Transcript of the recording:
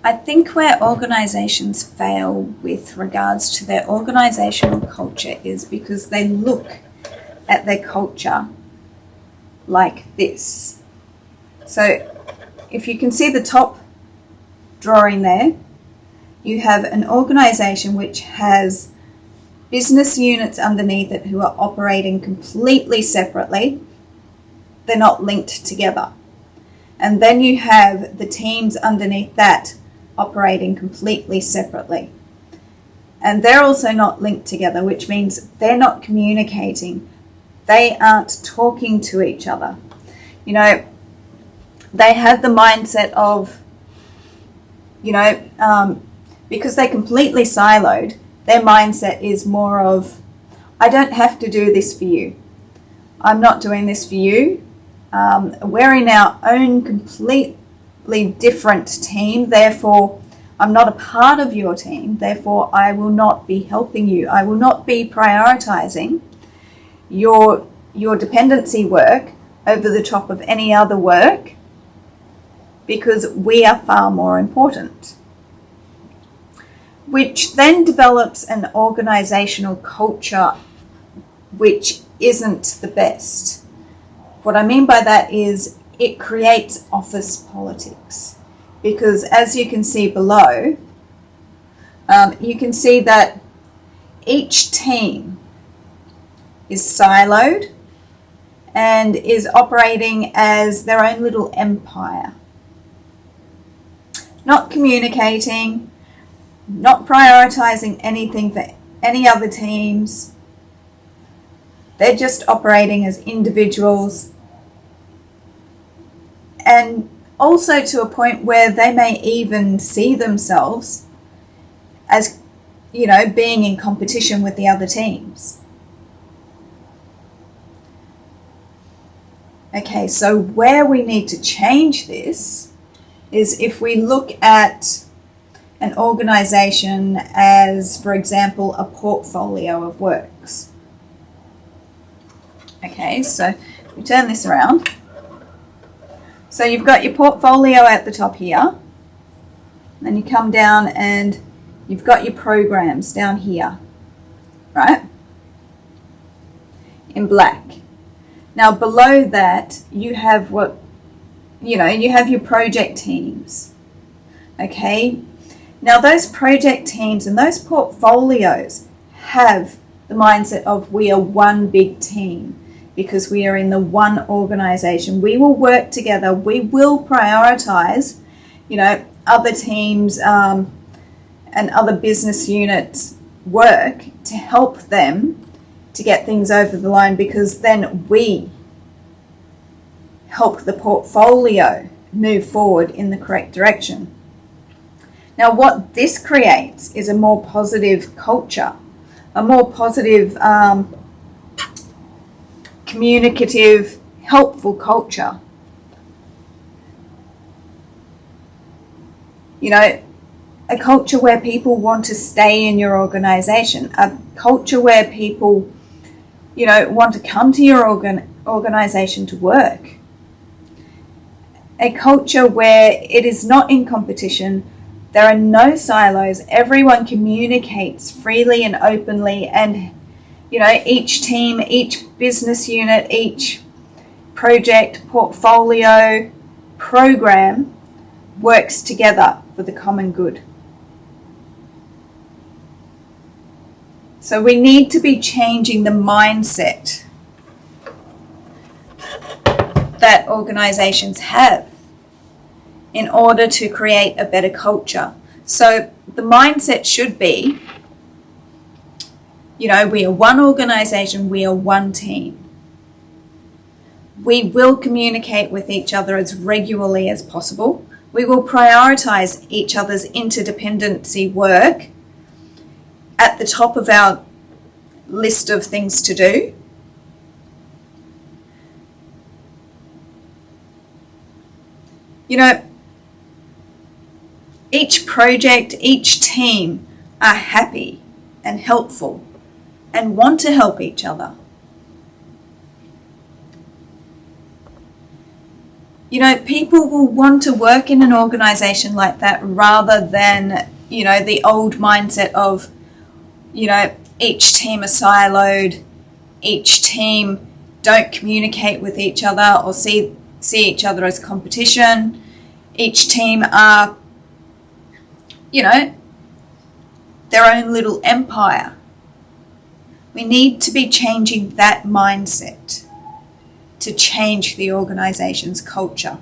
I think where organisations fail with regards to their organisational culture is because they look at their culture like this. So if you can see the top drawing there, you have an organisation which has business units underneath it who are operating completely separately. They're not linked together. And then you have the teams underneath that operating completely separately. And they're also not linked together, which means they're not communicating. They aren't talking to each other. You know, they have the mindset of, because they're completely siloed, their mindset is more of, I don't have to do this for you. I'm not doing this for you. We're in our own completely different team, therefore I'm not a part of your team, therefore I will not be helping you. I will not be prioritizing your dependency work over the top of any other work because we are far more important. Which then develops an organizational culture which isn't the best. What I mean by that is it creates office politics, because as you can see below, you can see that each team is siloed and is operating as their own little empire, not communicating, not prioritizing anything for any other teams. They're just operating as individuals, and also to a point where they may even see themselves as, being in competition with the other teams. Okay, so where we need to change this is if we look at an organization as, for example, a portfolio of works. Okay, so we turn this around. So you've got your portfolio at the top here. Then you come down and you've got your programs down here, right? In black. Now below that you have you have your project teams. Okay? Now those project teams and those portfolios have the mindset of we are one big team because we are in the one organization. We will work together. We will prioritize, other teams and other business units work to help them to get things over the line, because then we help the portfolio move forward in the correct direction. Now, what this creates is a more positive culture, a more positive, communicative, helpful culture. A culture where people want to stay in your organization, a culture where people, want to come to your organization to work. A culture where it is not in competition. There are no silos. Everyone communicates freely and openly, and each team, each business unit, each project, portfolio, program works together for the common good. So we need to be changing the mindset that organizations have in order to create a better culture. So the mindset should be, we are one organization, we are one team. We will communicate with each other as regularly as possible. We will prioritize each other's interdependency work at the top of our list of things to do. Each project, each team are happy and helpful and want to help each other. You know, people will want to work in an organization like that rather than, you know, the old mindset of, you know, each team are siloed, each team don't communicate with each other or see each other as competition. Each team are, you know, their own little empire. We need to be changing that mindset to change the organization's culture.